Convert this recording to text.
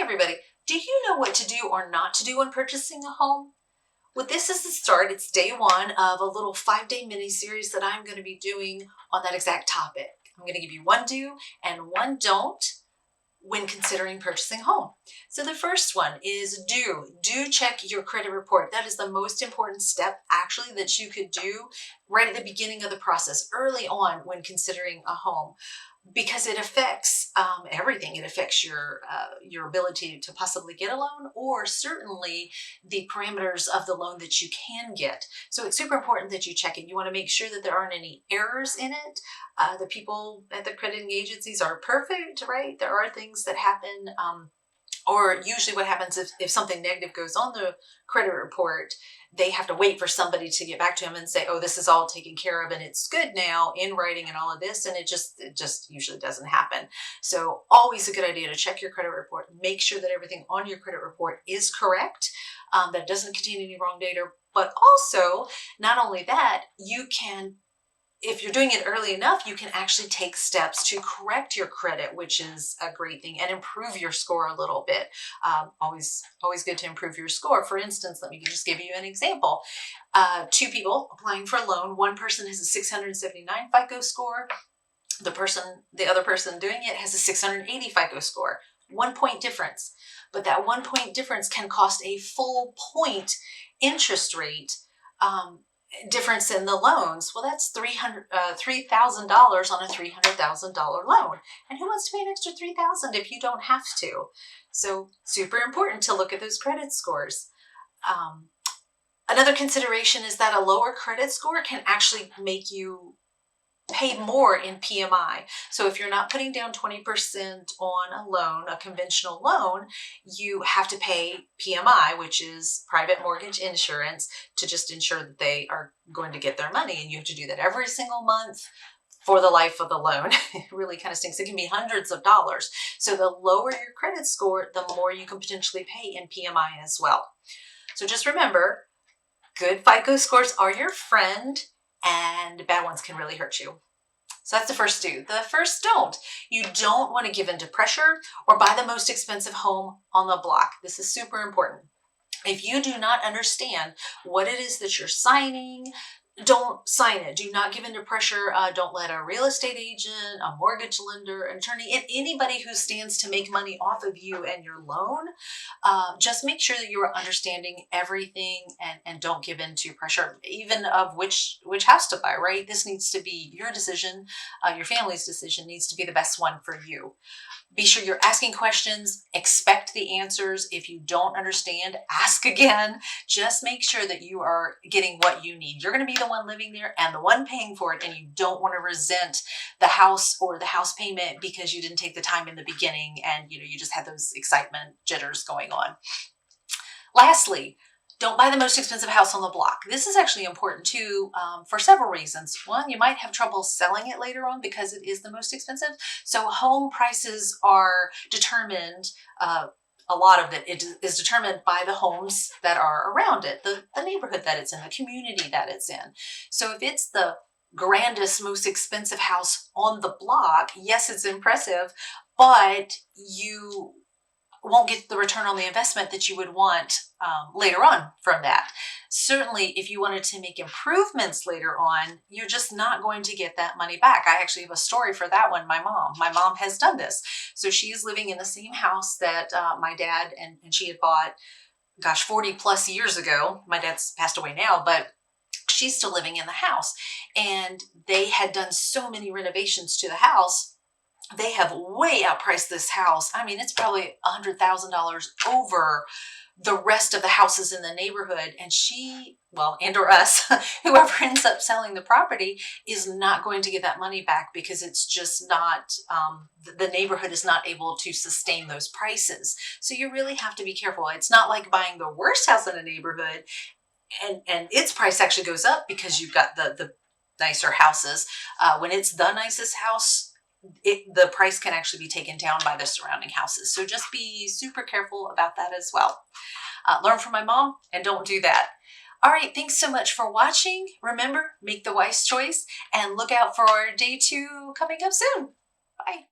everybody. Do you know what to do or not to do when purchasing a home? Well, this is the start. It's day one of a little 5-day mini series that I'm going to be doing on that exact topic. I'm going to give you one do and one don't when considering purchasing a home. So the first one is do check your credit report. That is the most important step actually that you could do right at the beginning of the process, early on when considering a home, because it affects everything. It affects your ability to possibly get a loan, or certainly the parameters of the loan that you can get. So it's super important that you check it. You want to make sure that there aren't any errors in it. The people at the crediting agencies are perfect, right? There are things that happen, or usually what happens if something negative goes on the credit report, they have to wait for somebody to get back to them and say, oh, this is all taken care of and it's good now in writing and all of this. And it just usually doesn't happen. So always a good idea to check your credit report. Make sure that everything on your credit report is correct, that doesn't contain any wrong data. But also, not only that, you can, if you're doing it early enough, you can actually take steps to correct your credit, which is a great thing, and improve your score a little bit. Always good to improve your score. For instance, let me just give you an example. Two people applying for a loan. One person has a 679 FICO score. The other person doing it has a 680 FICO score. 1 point difference. But that 1 point difference can cost a full point interest rate difference in the loans. Well, that's $3,000 on a $300,000 loan. And who wants to pay an extra $3,000 if you don't have to? So super important to look at those credit scores. Another consideration is that a lower credit score can actually make you pay more in PMI. So if you're not putting down 20% on a loan, a conventional loan, you have to pay PMI, which is private mortgage insurance, to just ensure that they are going to get their money. And you have to do that every single month for the life of the loan. It really kind of stinks. It can be hundreds of dollars. So the lower your credit score, the more you can potentially pay in PMI as well. So just remember, good FICO scores are your friend, and bad ones can really hurt you. So that's the first do. The first don't. You don't want to give in to pressure or buy the most expensive home on the block. This is super important. If you do not understand what it is that you're signing, don't sign it. Do not give in to pressure. Don't let a real estate agent, a mortgage lender, an attorney, and anybody who stands to make money off of you and your loan, just make sure that you are understanding everything and don't give in to pressure, even of which house to buy, right? This needs to be your decision. Your family's decision needs to be the best one for you. Be sure you're asking questions, expect the answers. If you don't understand, ask again. Just make sure that you are getting what you need. You're going to be the one living there and the one paying for it, and you don't want to resent the house or the house payment because you didn't take the time in the beginning and you just had those excitement jitters going on. Lastly, don't buy the most expensive house on the block. This is actually important too, for several reasons. One, you might have trouble selling it later on because it is the most expensive. So home prices are determined, a lot of it is determined by the homes that are around it, the neighborhood that it's in, the community that it's in. So if it's the grandest, most expensive house on the block, yes, it's impressive, but you won't get the return on the investment that you would want later on from that. Certainly, if you wanted to make improvements later on, you're just not going to get that money back. I actually have a story for that one. My mom has done this. So she is living in the same house that my dad and she had bought, 40 plus years ago. My dad's passed away now, but she's still living in the house. And they had done so many renovations to the house. They have way outpriced this house. I mean, it's probably $100,000 over the rest of the houses in the neighborhood. And she, and or us, whoever ends up selling the property is not going to get that money back because it's just not, the neighborhood is not able to sustain those prices. So you really have to be careful. It's not like buying the worst house in a neighborhood and its price actually goes up because you've got the nicer houses. When it's the nicest house, the price can actually be taken down by the surrounding houses. So just be super careful about that as well. Learn from my mom and don't do that. All right, thanks so much for watching. Remember, make the wise choice and look out for our day 2 coming up soon. Bye.